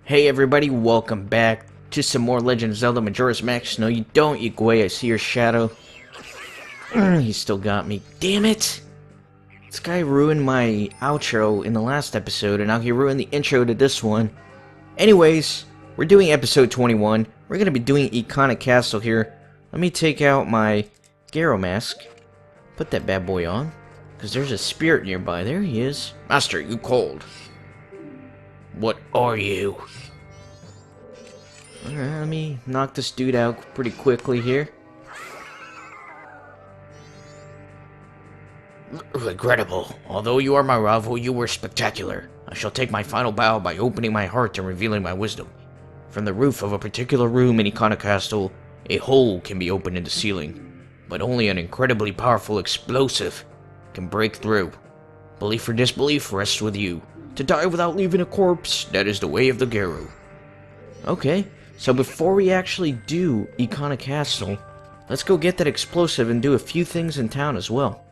Hey everybody, welcome back to some more Legend of Zelda Majora's Mask. No you don't, you Gwei, I see your shadow. He still got me. Damn it! This guy ruined my outro in the last episode, and now he ruined the intro to this one. Anyways, we're doing episode 21. We're gonna be doing Ikana Castle here. Let me take out my Garo mask. Put that bad boy on. Because there's a spirit nearby. There he is. Master, you called. What are you? Alright, let me knock this dude out pretty quickly here. Regrettable. Although you are my rival, you were spectacular. I shall take my final bow by opening my heart and revealing my wisdom. From the roof of a particular room in Ikana Castle, a hole can be opened in the ceiling, but only an incredibly powerful explosive can break through. Belief or disbelief rests with you. To die without leaving a corpse, that is the way of the Garo. Okay, so before we actually do Ikana Castle, let's go get that explosive and do a few things in town as well.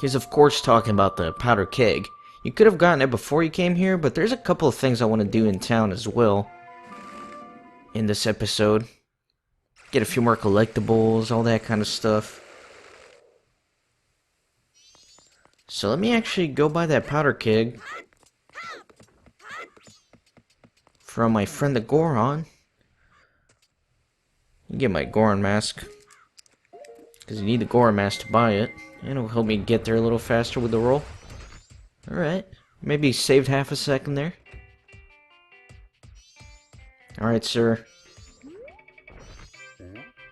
He's of course talking about the powder keg. You could have gotten it before you came here, but there's a couple of things I want to do in town as well in this episode. Get a few more collectibles, all that kind of stuff. So let me actually go buy that powder keg from my friend the Goron. Get my Goron mask, because you need the Goron mask to buy it, and it'll help me get there a little faster with the roll. Alright, maybe saved half a second there. Alright, sir.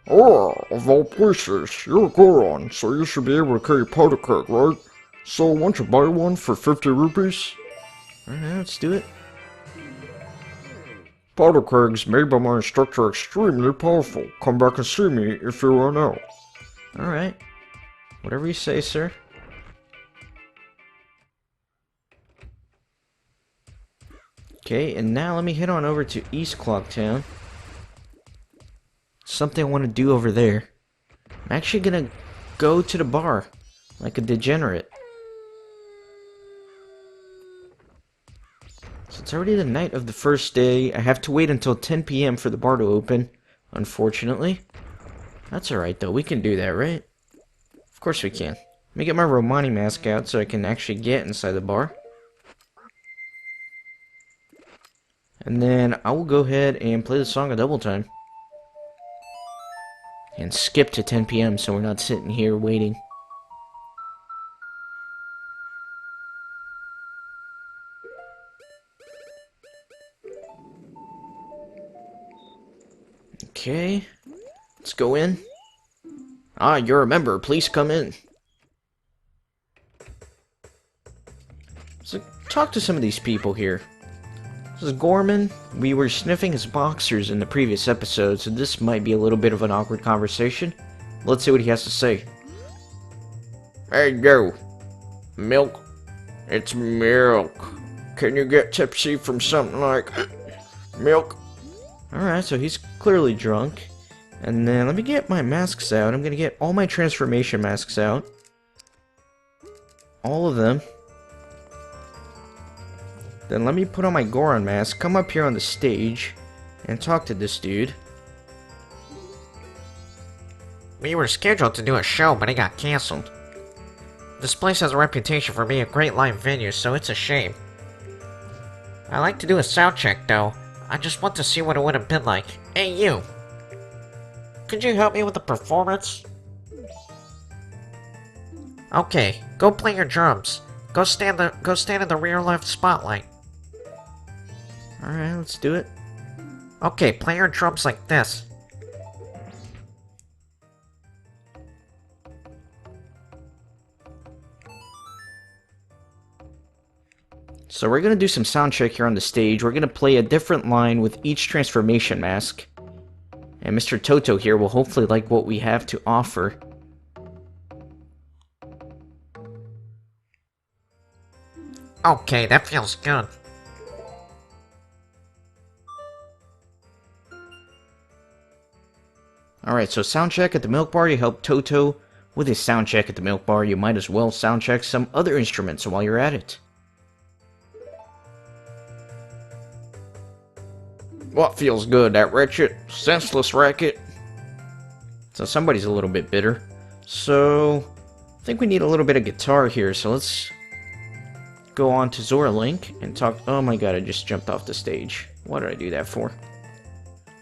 Ah, of all places, you're a Goron, so you should be able to carry powder keg, right? So why don't you buy one for 50 rupees? Alright, let's do it. Powder kegs made by my instructor are extremely powerful. Come back and see me if you run out. Alright. Whatever you say, sir. Okay, and now let me head on over to East Clock Town. Something I want to do over there. I'm actually gonna go to the bar like a degenerate. So it's already the night of the first day. I have to wait until 10 p.m. for the bar to open, unfortunately. That's alright though, we can do that, right? Of course we can. Let me get my Romani mask out so I can actually get inside the bar. And then I will go ahead and play the song a double time. And skip to 10 p.m. so we're not sitting here waiting. Okay, let's go in. Ah, you're a member. Please come in. So, talk to some of these people here. This is Gorman. We were sniffing his boxers in the previous episode, so this might be a little bit of an awkward conversation. Let's see what he has to say. Hey, yo. Milk? It's milk. Can you get tipsy from something like milk? Alright, so he's clearly drunk. And then let me get my masks out. I'm gonna get all my transformation masks out. All of them. Then let me put on my Goron mask, come up here on the stage, and talk to this dude. We were scheduled to do a show, but it got cancelled. This place has a reputation for being a great live venue, so it's a shame. I like to do a sound check, though. I just want to see what it would have been like. Hey, you! Could you help me with the performance? Okay, go play your drums. Go stand in the rear left spotlight. Alright, let's do it. Okay, play your drums like this. So we're gonna do some sound check here on the stage. We're gonna play a different line with each transformation mask. And Mr. Toto here will hopefully like what we have to offer. Okay, that feels good. Alright, so sound check at the milk bar. You help Toto with his sound check at the milk bar. You might as well sound check some other instruments while you're at it. What feels good, that wretched, senseless racket? So somebody's a little bit bitter. So, I think we need a little bit of guitar here, so let's go on to Zora Link and talk. Oh my god, I just jumped off the stage. What did I do that for?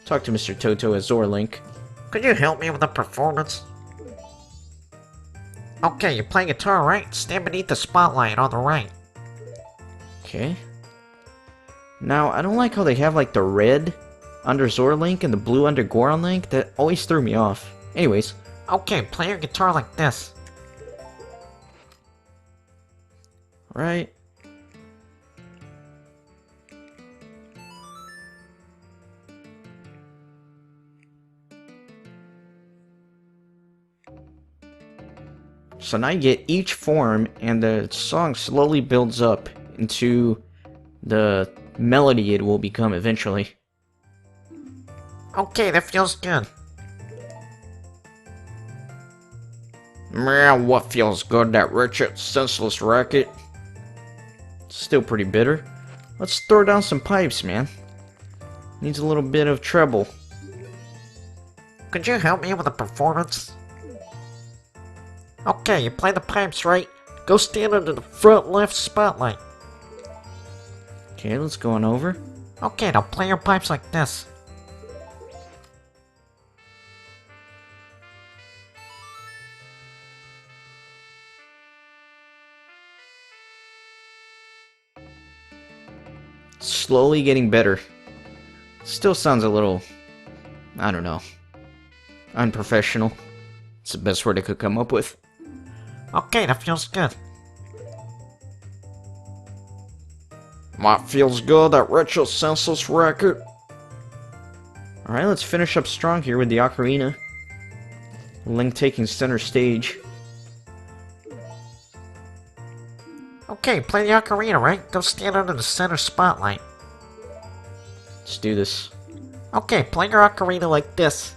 Talk to Mr. Toto as Zora Link. Could you help me with the performance? Okay, you play guitar, right? Stand beneath the spotlight on the right. Okay. Now, I don't like how they have like the red under Zora Link and the blue under Goron Link. That always threw me off. Anyways. Okay, play your guitar like this. Right. So now you get each form, and the song slowly builds up into the melody it will become eventually. Okay, that feels good. Man, what feels good, that wretched, senseless racket? Still pretty bitter. Let's throw down some pipes, man. Needs a little bit of treble. Could you help me with the performance? Okay, you play the pipes, right? Go stand under the front left spotlight. Okay, let's go on over. Okay, now play your pipes like this. Slowly getting better. Still sounds a little, I don't know, unprofessional. It's the best word I could come up with. Okay, that feels good. What feels good, that wretched, senseless racket? Alright, let's finish up strong here with the ocarina. Link taking center stage. Okay, play the ocarina, right? Go stand under the center spotlight. Let's do this. Okay, play your ocarina like this.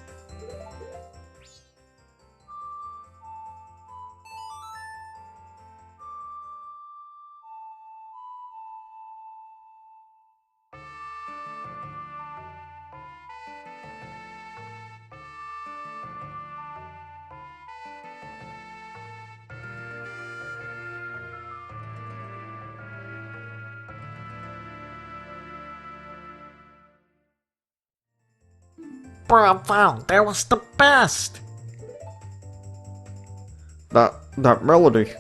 Bravo, that was the best! That melody.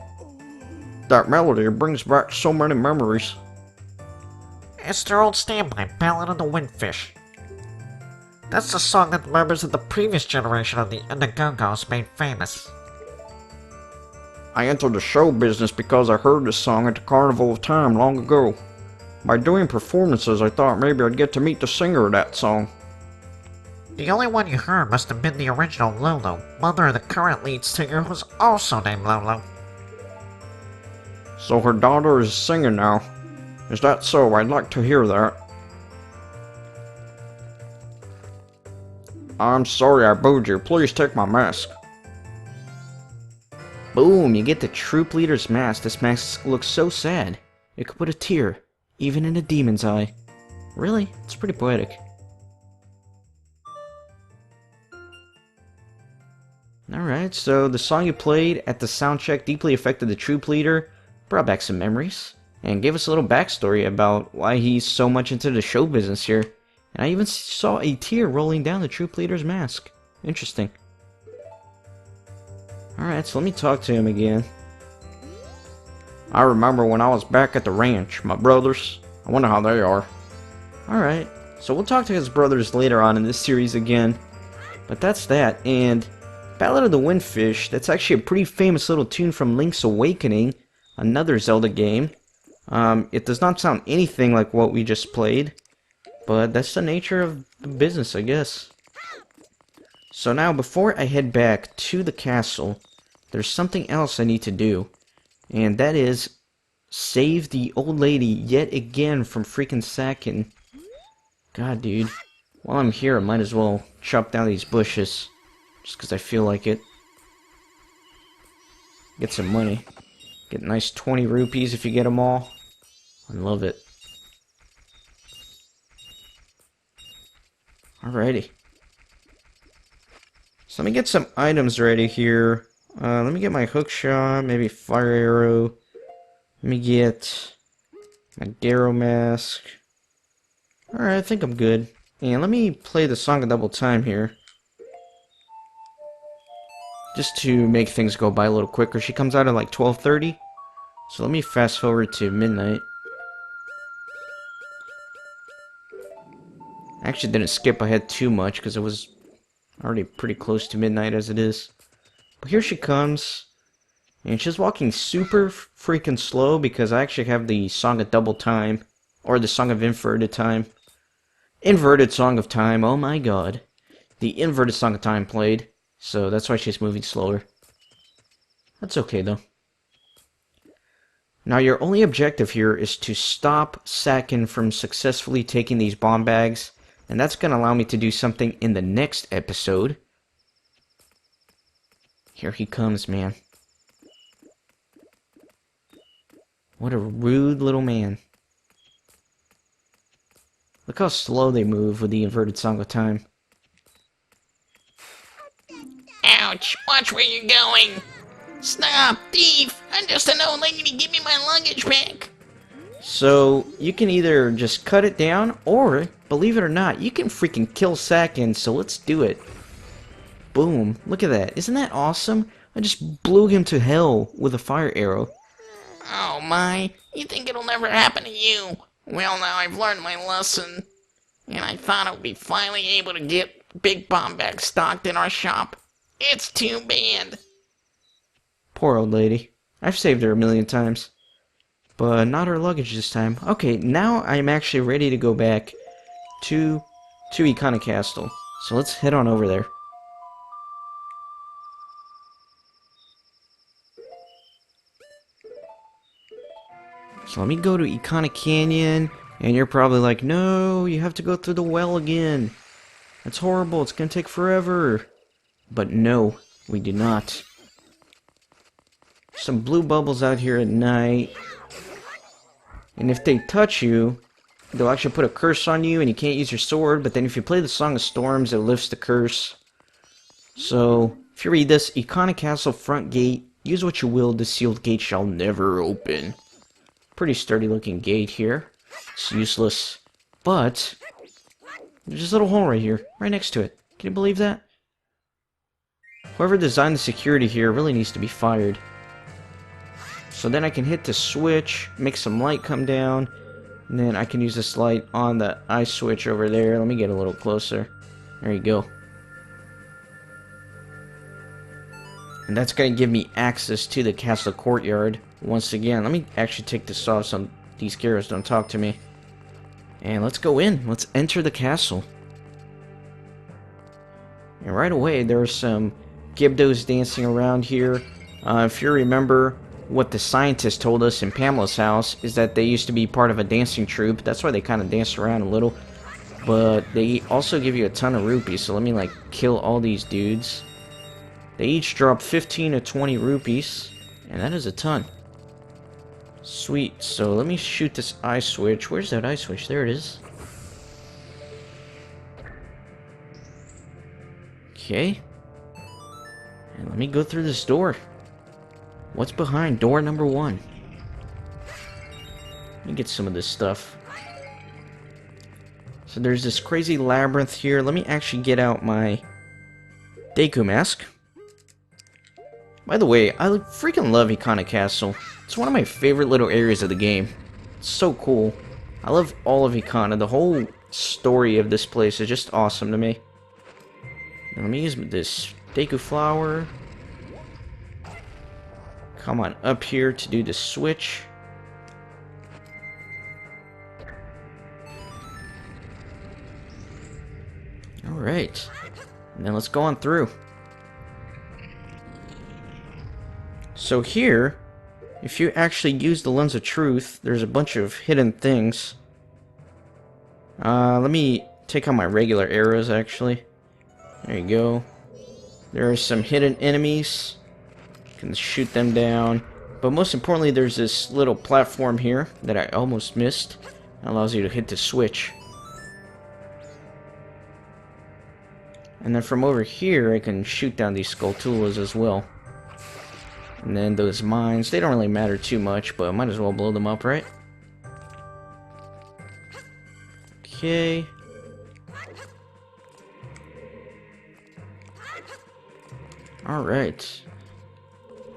That melody brings back so many memories. It's their old standby, Ballad of the Windfish. That's the song that members of the previous generation of the Indagogos made famous. I entered the show business because I heard this song at the Carnival of Time long ago. By doing performances, I thought maybe I'd get to meet the singer of that song. The only one you heard must have been the original Lolo, mother of the current lead singer who's also named Lolo. So her daughter is singing now. Is that so? I'd like to hear that. I'm sorry I booed you. Please take my mask. Boom, you get the troop leader's mask. This mask looks so sad. It could put a tear, even in a demon's eye. Really? It's pretty poetic. Alright, so the song you played at the sound check deeply affected the troop leader, brought back some memories, and gave us a little backstory about why he's so much into the show business here. And I even saw a tear rolling down the troop leader's mask. Interesting. Alright, so let me talk to him again. I remember when I was back at the ranch, my brothers. I wonder how they are. Alright, so we'll talk to his brothers later on in this series again. But that's that, and Ballad of the Windfish, that's actually a pretty famous little tune from Link's Awakening, another Zelda game. It does not sound anything like what we just played, but that's the nature of the business, I guess. So now, before I head back to the castle, there's something else I need to do, and that is save the old lady yet again from freaking Sakin. God, dude. While I'm here, I might as well chop down these bushes, just because I feel like it. Get some money. Get nice 20 rupees if you get them all. I love it. Alrighty. So let me get some items ready here. Let me get my hook shot, maybe fire arrow. Let me get my Darrow mask. Alright, I think I'm good. And let me play the song a double time here. Just to make things go by a little quicker. She comes out at like 12:30. So let me fast forward to midnight. I actually didn't skip ahead too much because it was already pretty close to midnight as it is. But here she comes. And she's walking super freaking slow because I actually have the Song of Double Time. Or the Song of Inverted Time. Inverted Song of Time, oh my god. The Inverted Song of Time played. So that's why she's moving slower. That's okay though. Now your only objective here is to stop Sakin from successfully taking these bomb bags. And that's going to allow me to do something in the next episode. Here he comes, man. What a rude little man. Look how slow they move with the Inverted Song of Time. Ouch! Watch where you're going! Stop! Thief! I'm just an old lady, give me my luggage back! So, you can either just cut it down, or, believe it or not, you can freaking kill Sakin, so let's do it. Boom. Look at that. Isn't that awesome? I just blew him to hell with a fire arrow. Oh my, you think it'll never happen to you? Well, now I've learned my lesson. And I thought I would be finally able to get big bomb bags stocked in our shop. It's too bad. Poor old lady. I've saved her a million times. But not her luggage this time. Okay, now I'm actually ready to go back to Ikana Castle. So let's head on over there. So let me go to Ikana Canyon, and you're probably like, no, you have to go through the well again. That's horrible, it's gonna take forever. But no, we do not. Some blue bubbles out here at night. And if they touch you, they'll actually put a curse on you and you can't use your sword. But then if you play the Song of Storms, it lifts the curse. So, if you read this, Ikana Castle front gate, use what you will, the sealed gate shall never open. Pretty sturdy looking gate here. It's useless. But, there's this little hole right here, right next to it. Can you believe that? Whoever designed the security here really needs to be fired. So then I can hit the switch, make some light come down, and then I can use this light on the eye switch over there. Let me get a little closer. There you go. And that's going to give me access to the castle courtyard. Once again, let me actually take this off so these scarabs don't talk to me. And let's go in. Let's enter the castle. And right away, there are some Gibdos dancing around here. If you remember, what the scientist told us in Pamela's house is that they used to be part of a dancing troupe. That's why they kind of danced around a little. But they also give you a ton of rupees, so let me like kill all these dudes. They each drop 15 to 20 rupees, and that is a ton. Sweet, so let me shoot this eye switch. Where's that eye switch? There it is. Okay. And let me go through this door. What's behind door number 1? Let me get some of this stuff. So there's this crazy labyrinth here. Let me actually get out my Deku mask. By the way, I freaking love Ikana Castle. It's one of my favorite little areas of the game. It's so cool. I love all of Ikana. The whole story of this place is just awesome to me. Now let me use this Deku flower. Come on up here to do the switch. Alright. And then let's go on through. So here, if you actually use the Lens of Truth, there's a bunch of hidden things. Let me take out my regular arrows, actually. There you go. There are some hidden enemies. You can shoot them down. But most importantly, there's this little platform here that I almost missed. It allows you to hit the switch. And then from over here, I can shoot down these Skulltulas as well. And then those mines, they don't really matter too much, but I might as well blow them up, right? Okay. Alright.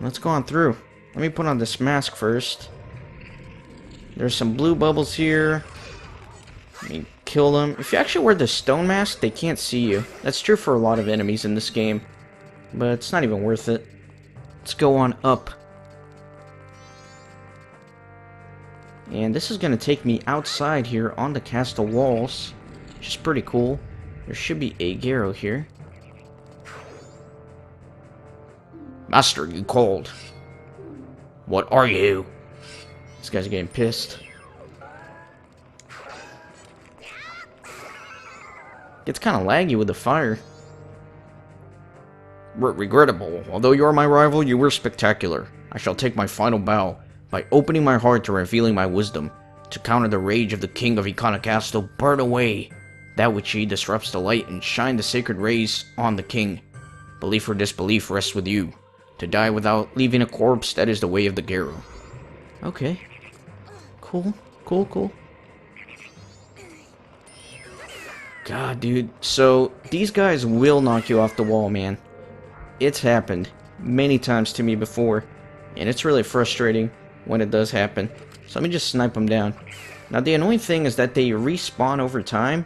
Let's go on through. Let me put on this mask first. There's some blue bubbles here. Let me kill them. If you actually wear the stone mask, they can't see you. That's true for a lot of enemies in this game. But it's not even worth it. Let's go on up. And this is going to take me outside here on the castle walls. Which is pretty cool. There should be a Garrow here. Master, you called. What are you? This guy's getting pissed. Gets kind of laggy with the fire. Regrettable. Although you are my rival, you were spectacular. I shall take my final bow by opening my heart to revealing my wisdom. To counter the rage of the king of Ikana Castle, burn away that which he disrupts the light and shine the sacred rays on the king. Belief or disbelief rests with you. To die without leaving a corpse, that is the way of the Garrow. Okay. Cool. Cool, cool. God, dude. So, these guys will knock you off the wall, man. It's happened many times to me before. And it's really frustrating when it does happen. So let me just snipe them down. Now, the annoying thing is that they respawn over time.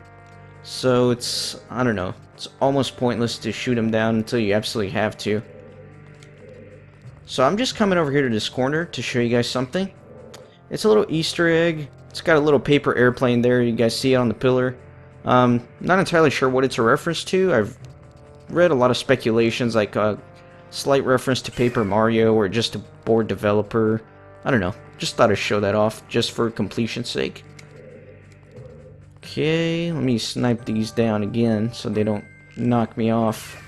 So, it's, I don't know. It's almost pointless to shoot them down until you absolutely have to. So I'm just coming over here to this corner to show you guys something. It's a little Easter egg. It's got a little paper airplane there. You guys see it on the pillar. Not entirely sure what it's a reference to. I've read a lot of speculations, like a slight reference to Paper Mario or just a board developer. I don't know. Just thought I'd show that off just for completion's sake. Okay, let me snipe these down again so they don't knock me off.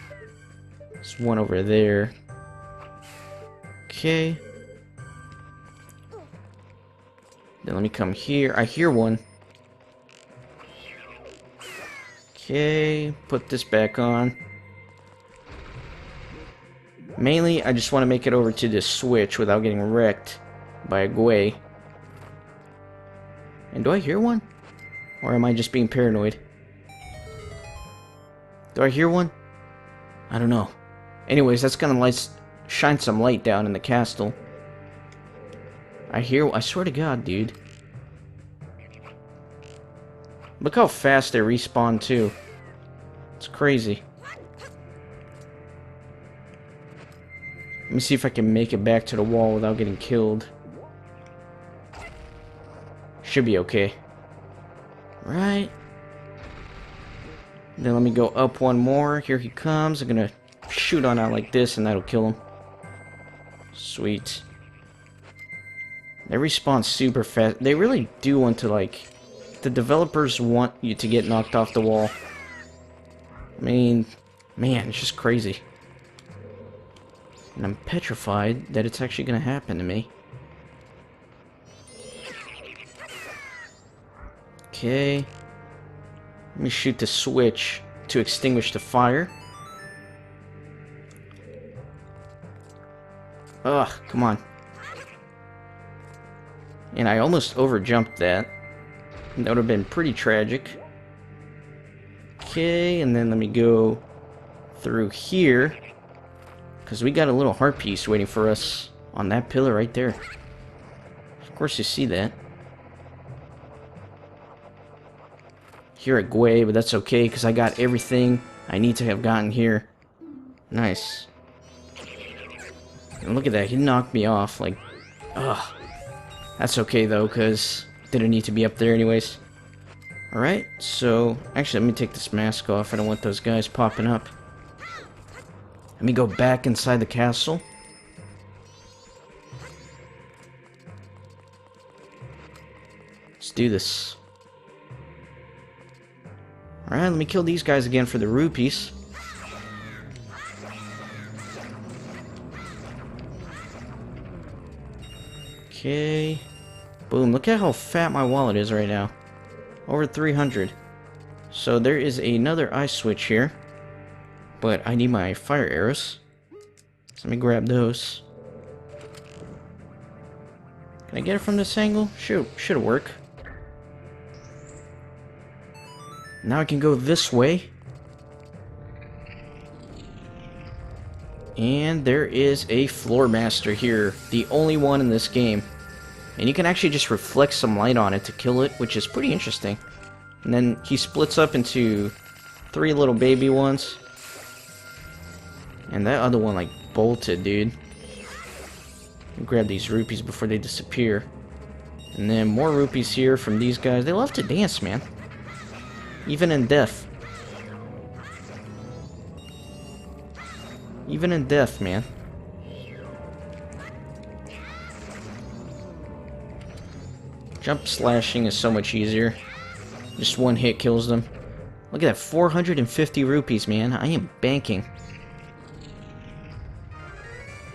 There's one over there. Okay. Then let me come here. I hear one. Okay, put this back on. Mainly, I just want to make it over to this switch without getting wrecked by a Gwei. And do I hear one? Or am I just being paranoid? Do I hear one? I don't know. Anyways, that's gonna shine some light down in the castle. I swear to God, dude. Look how fast they respawn, too. It's crazy. Let me see if I can make it back to the wall without getting killed. Should be okay. Right. Then let me go up one more. Here he comes. I'm gonna shoot on out like this and that'll kill him. Sweet. They respawn super fast. They really do want to, like... The developers want you to get knocked off the wall. I mean... Man, it's just crazy. And I'm petrified that it's actually gonna happen to me. Okay. Let me shoot the switch to extinguish the fire. Ugh, come on. And I almost overjumped that. That would have been pretty tragic. Okay, and then let me go through here. Because we got a little heart piece waiting for us on that pillar right there. Of course you see that. Here at Gwei, but that's okay because I got everything I need to have gotten here. Nice. And look at that, he knocked me off, like, ugh. That's okay though, because didn't need to be up there anyways. Alright, so, actually let me take this mask off, I don't want those guys popping up. Let me go back inside the castle. Let's do this. Alright, let me kill these guys again for the rupees. Okay. Boom, look at how fat my wallet is right now. Over 300. So there is another ice switch here. but I need my fire arrows. So let me grab those. Can I get it from this angle? Should work. Now I can go this way. And there is a floor master here, the only one in this game. And you can actually just reflect some light on it to kill it, which is pretty interesting. And then he splits up into 3 little baby ones. And that other one like bolted, dude. Grab these rupees before they disappear. And then more rupees here from these guys. They love to dance, man. Even in death. Even in death, man. Jump slashing is so much easier. Just one hit kills them. Look at that, 450 rupees, man. I am banking.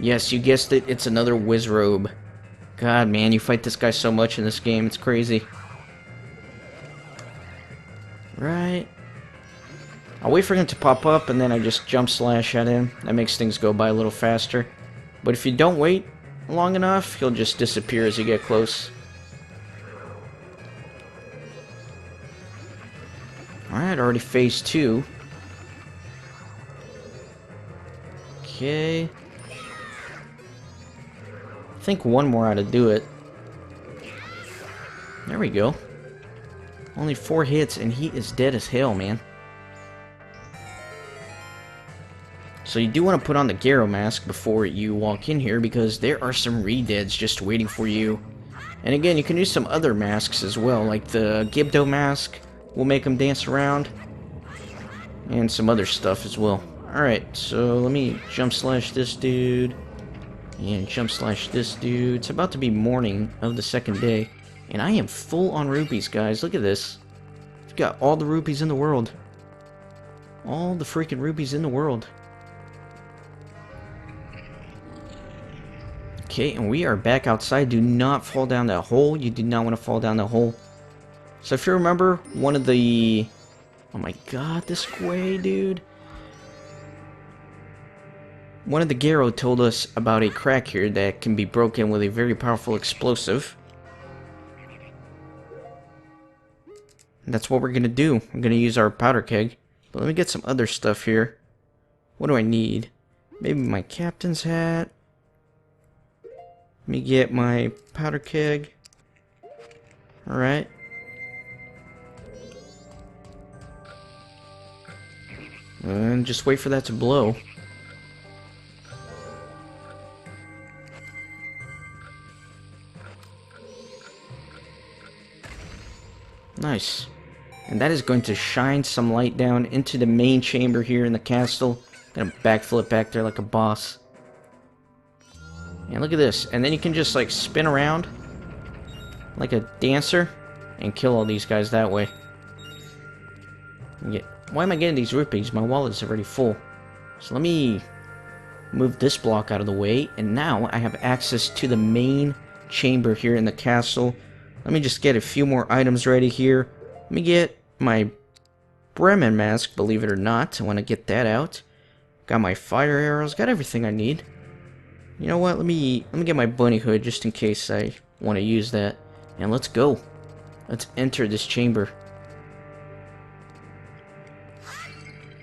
Yes, you guessed it, it's another Wizrobe. God, man, you fight this guy so much in this game, it's crazy. Right. I'll wait for him to pop up, and then I just jump slash at him. That makes things go by a little faster. But if you don't wait long enough, he'll just disappear as you get close. Alright, already phase 2. Okay. I think one more ought to do it. There we go. Only 4 hits, and he is dead as hell, man. So you do want to put on the Garo mask before you walk in here, because there are some re-deads just waiting for you. And again, you can use some other masks as well, like the Gibdo mask will make them dance around. And some other stuff as well. Alright, so let me jump slash this dude. And jump slash this dude. It's about to be morning of the 2nd day. And I am full on rupees, guys. Look at this. I've got all the rupees in the world. All the freaking rupees in the world. Okay, and we are back outside. Do not fall down that hole. You do not want to fall down that hole. So if you remember, one of the... Oh my god, this way, dude. One of the Garo told us about a crack here that can be broken with a very powerful explosive. And that's what we're going to do. We're going to use our powder keg. But let me get some other stuff here. What do I need? Maybe my captain's hat. Let me get my powder keg. Alright. And just wait for that to blow. Nice. And that is going to shine some light down into the main chamber here in the castle. Gonna backflip back there like a boss. And look at this. And then you can just like spin around like a dancer and kill all these guys that way. Why am I getting these rupees? My wallet's already full. So let me move this block out of the way. And now I have access to the main chamber here in the castle. Let me just get a few more items ready here. Let me get my Bremen mask, believe it or not. I want to get that out. Got my fire arrows. Got everything I need. You know what? Let me get my bunny hood just in case I want to use that. And let's go. Let's enter this chamber.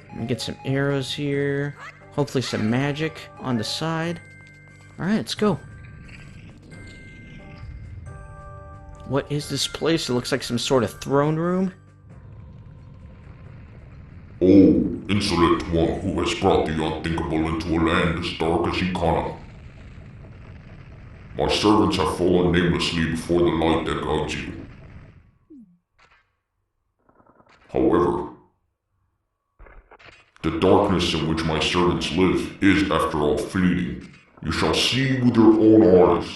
Let me get some arrows here. Hopefully some magic on the side. Alright, let's go. What is this place? It looks like some sort of throne room. Oh, insolent one who has brought the unthinkable into a land as dark as Ikana. My servants have fallen namelessly before the light that guides you. However, the darkness in which my servants live is, after all, fleeting. You shall see with your own eyes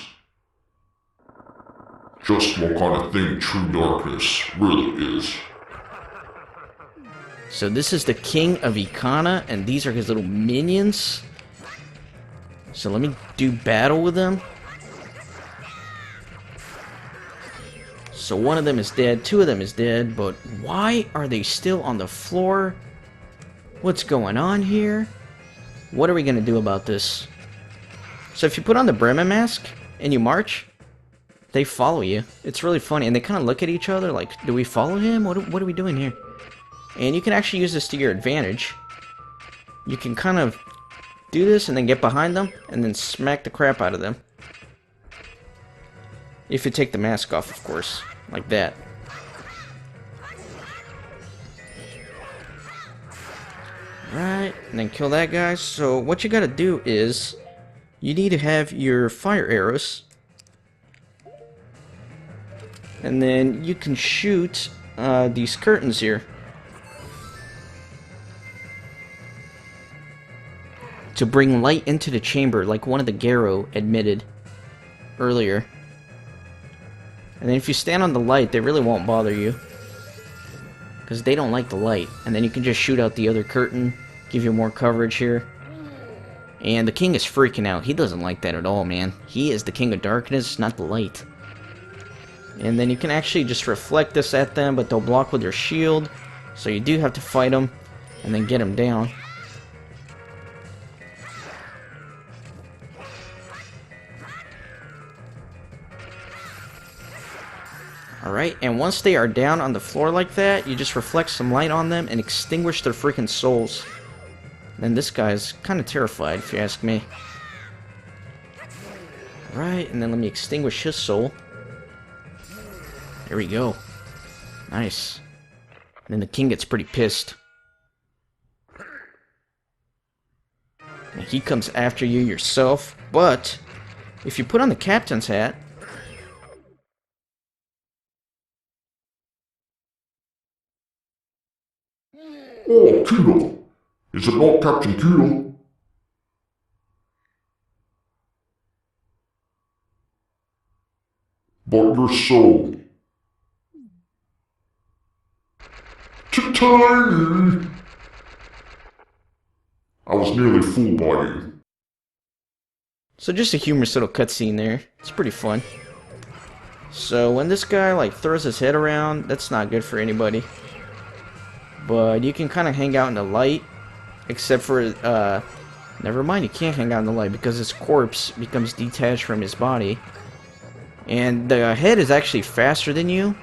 just what kind of thing true darkness really is. So this is the king of Ikana, and these are his little minions. So let me do battle with them. So one of them is dead, 2 of them is dead, but why are they still on the floor? What's going on here? What are we gonna do about this? So if you put on the Bremen mask and you march, they follow you. It's really funny, and they kind of look at each other like, do we follow him? What are we doing here? And you can actually use this to your advantage. You can kind of do this and then get behind them and then smack the crap out of them. If you take the mask off, of course, like that. Right, and then kill that guy. So what you gotta do is, you need to have your fire arrows. And then you can shoot these curtains here. To bring light into the chamber, like one of the Garo admitted earlier. And then if you stand on the light, they really won't bother you. Because they don't like the light. And then you can just shoot out the other curtain, give you more coverage here. And the king is freaking out. He doesn't like that at all, man. He is the king of darkness, not the light. And then you can actually just reflect this at them, but they'll block with their shield. So you do have to fight them, and then get them down. Alright, and once they are down on the floor like that, you just reflect some light on them and extinguish their freaking souls. And this guy's kind of terrified, if you ask me. Right, and then let me extinguish his soul. There we go. Nice. And then the king gets pretty pissed. And he comes after you yourself, but if you put on the captain's hat, Oh, Kilo! Is it not Captain Kilo? But your soul. Tiny! I was nearly fooled by you. so just a humorous little cutscene there. It's pretty fun. So when this guy like throws his head around, that's not good for anybody. But you can kind of hang out in the light, except for, never mind, you can't hang out in the light because his corpse becomes detached from his body. And the head is actually faster than you,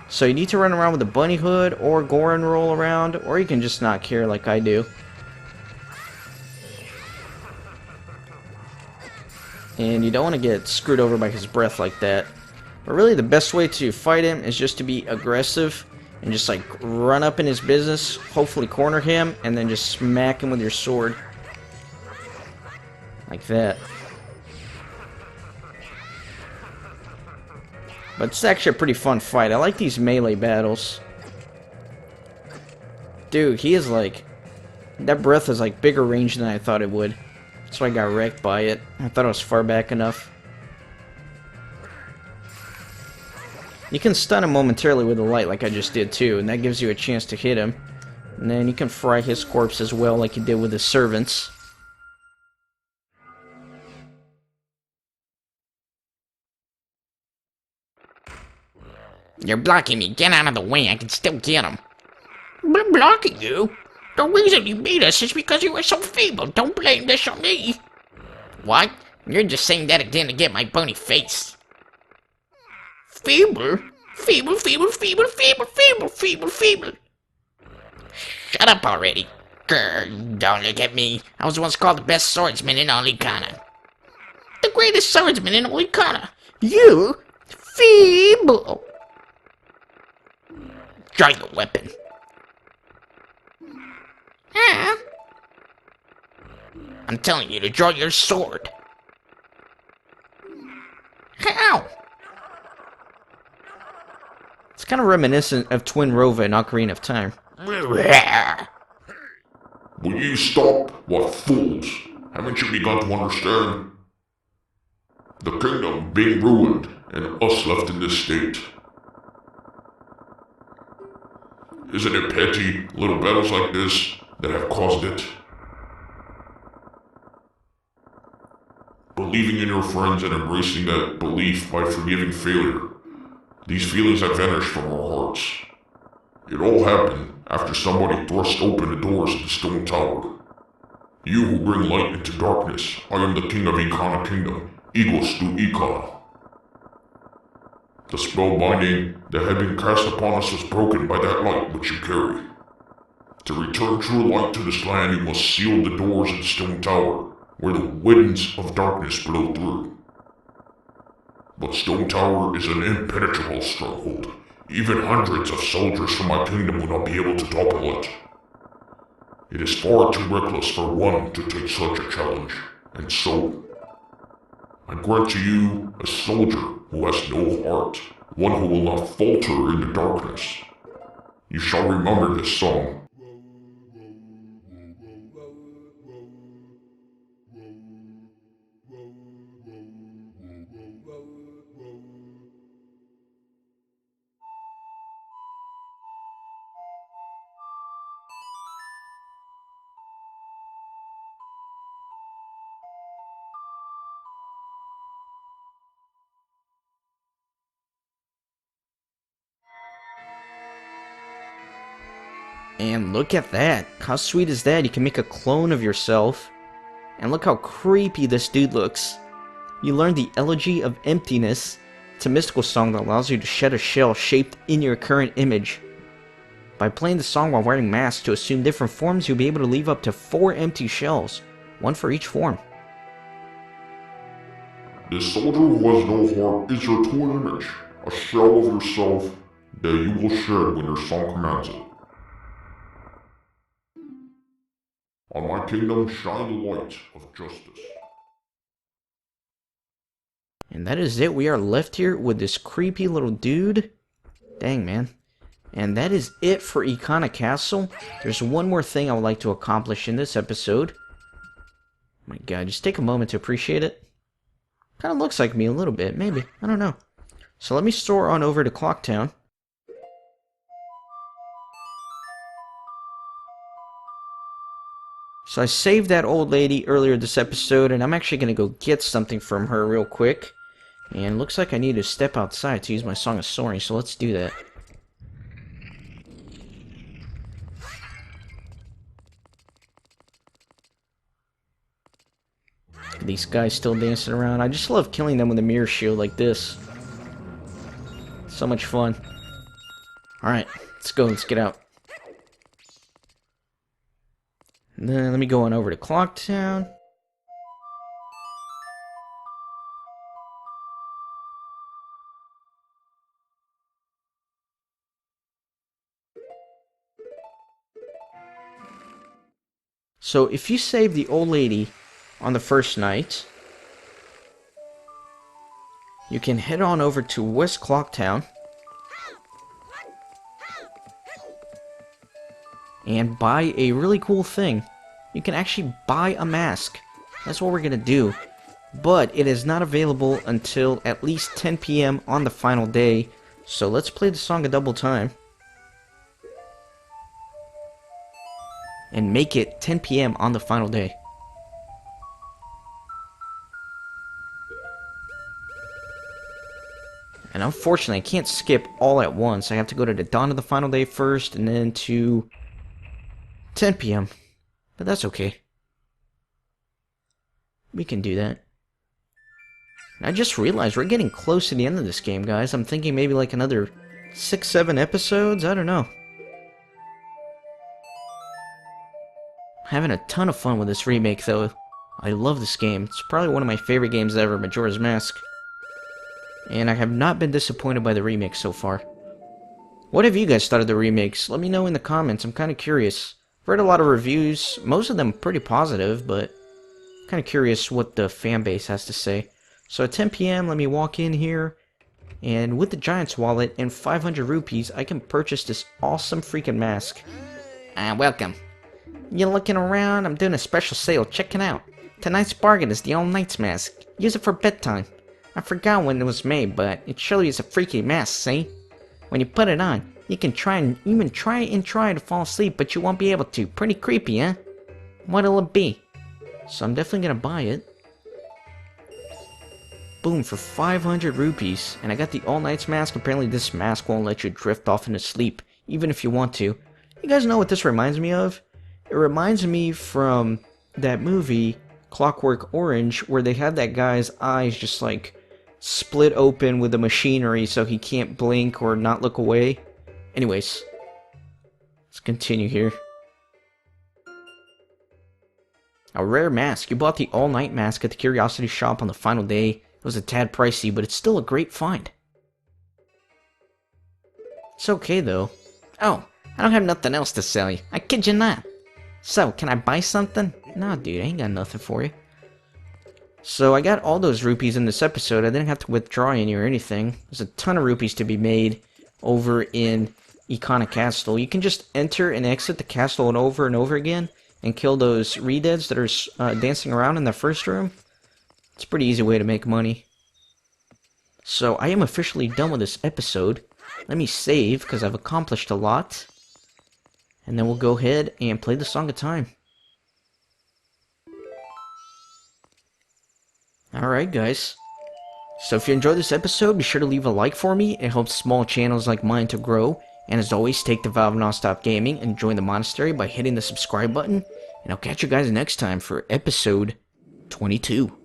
so you need to run around with a bunny hood, or go and roll around, or you can just not care like I do. And you don't want to get screwed over by his breath like that. But really the best way to fight him is just to be aggressive and just like run up in his business, hopefully corner him, and then just smack him with your sword. Like that. But it's actually a pretty fun fight. I like these melee battles. Dude, he is like... that breath is like bigger range than I thought it would. That's why I got wrecked by it. I thought it was far back enough. You can stun him momentarily with the light like I just did too, and that gives you a chance to hit him. And then you can fry his corpse as well like you did with his servants. You're blocking me. Get out of the way. I can still get him. I'm blocking you? The reason you beat us is because you were so feeble. Don't blame this on me. What? You're just saying that again to get my bony face. Feeble? Feeble, feeble, feeble, feeble, feeble, feeble, feeble. Shut up already. Grr, don't look at me. I was once called the best swordsman in all Ikana. The greatest swordsman in all Ikana. You? Feeble. Draw your weapon. Huh? I'm telling you to draw your sword. How? It's kind of reminiscent of Twin Rova in Ocarina of Time. Will you stop? What fools! Haven't you begun to understand? The kingdom being ruined, and us left in this state. Isn't it petty, little battles like this that have caused it? Believing in your friends and embracing that belief by forgiving failure. These feelings have vanished from our hearts. It all happened after somebody thrust open the doors of the stone tower. You who bring light into darkness, I am the king of Ikana Kingdom, Eagles to Ikana. The spell binding that had been cast upon us was broken by that light which you carry. To return true light to this land, you must seal the doors of the stone tower, where the winds of darkness blow through. But Stone Tower is an impenetrable stronghold. Even hundreds of soldiers from my kingdom will not be able to topple it. It is far too reckless for one to take such a challenge, and so I grant to you a soldier who has no heart, one who will not falter in the darkness. You shall remember this song. And look at that. How sweet is that? You can make a clone of yourself. And look how creepy this dude looks. You learn the Elegy of Emptiness. It's a mystical song that allows you to shed a shell shaped in your current image. By playing the song while wearing masks to assume different forms, you'll be able to leave up to 4 empty shells, one for each form. This soldier who has no heart is your twin image, a shell of yourself that you will shed when your song commands it. On my kingdom shine the light of justice. And that is it. We are left here with this creepy little dude. Dang, man. And that is it for Ikana Castle. There's one more thing I would like to accomplish in this episode. My god, just take a moment to appreciate it. Kind of looks like me a little bit, maybe. I don't know. So let me soar on over to Clocktown. So I saved that old lady earlier this episode, and I'm actually going to go get something from her real quick. And it looks like I need to step outside to use my Song of Soaring, so let's do that. These guys still dancing around. I just love killing them with a mirror shield like this. So much fun. Alright, let's go, let's get out. And then let me go on over to Clocktown. So if you save the old lady on the first night, you can head on over to West Clocktown and buy a really cool thing. You can actually buy a mask. That's what we're gonna do. But it is not available until at least 10 PM on the final day. So let's play the song a double time. And make it 10 PM on the final day. And unfortunately, I can't skip all at once. I have to go to the dawn of the final day first, and then to 10 PM. But that's okay. We can do that. And I just realized we're getting close to the end of this game, guys. I'm thinking maybe like another 6-7 episodes? I don't know. Having a ton of fun with this remake, though. I love this game. It's probably one of my favorite games ever, Majora's Mask. And I have not been disappointed by the remake so far. What have you guys thought of the remakes? Let me know in the comments. I'm kind of curious. I've read a lot of reviews. Most of them pretty positive, but kind of curious what the fan base has to say. So at 10 PM, let me walk in here. And with the Giant's Wallet and 500 rupees, I can purchase this awesome freaking mask. Welcome. You looking around? I'm doing a special sale. Check it out. Tonight's bargain is the All Night's mask. Use it for bedtime. I forgot when it was made, but it surely is a freaky mask, see? When you put it on, you can try to fall asleep, but you won't be able to. Pretty creepy, huh? What'll it be? So I'm definitely gonna buy it. Boom, for 500 rupees. And I got the All Night's mask. Apparently this mask won't let you drift off into sleep, even if you want to. You guys know what this reminds me of? It reminds me from that movie, Clockwork Orange, where they had that guy's eyes just like split open with the machinery so he can't blink or not look away. Anyways, let's continue here. A rare mask. You bought the all-night mask at the curiosity shop on the final day. It was a tad pricey, but it's still a great find. It's okay, though. Oh, I don't have nothing else to sell you. I kid you not. So, can I buy something? Nah, dude, I ain't got nothing for you. So, I got all those rupees in this episode. I didn't have to withdraw any or anything. There's a ton of rupees to be made over in Ikana Castle. You can just enter and exit the castle and over again and kill those re-deads that are dancing around in the first room. It's a pretty easy way to make money. So, I am officially done with this episode. Let me save, because I've accomplished a lot. And then we'll go ahead and play the Song of Time. Alright, guys. So if you enjoyed this episode, be sure to leave a like for me. It helps small channels like mine to grow. And as always, take the vow of non-stop gaming and join the monastery by hitting the subscribe button. And I'll catch you guys next time for episode 22.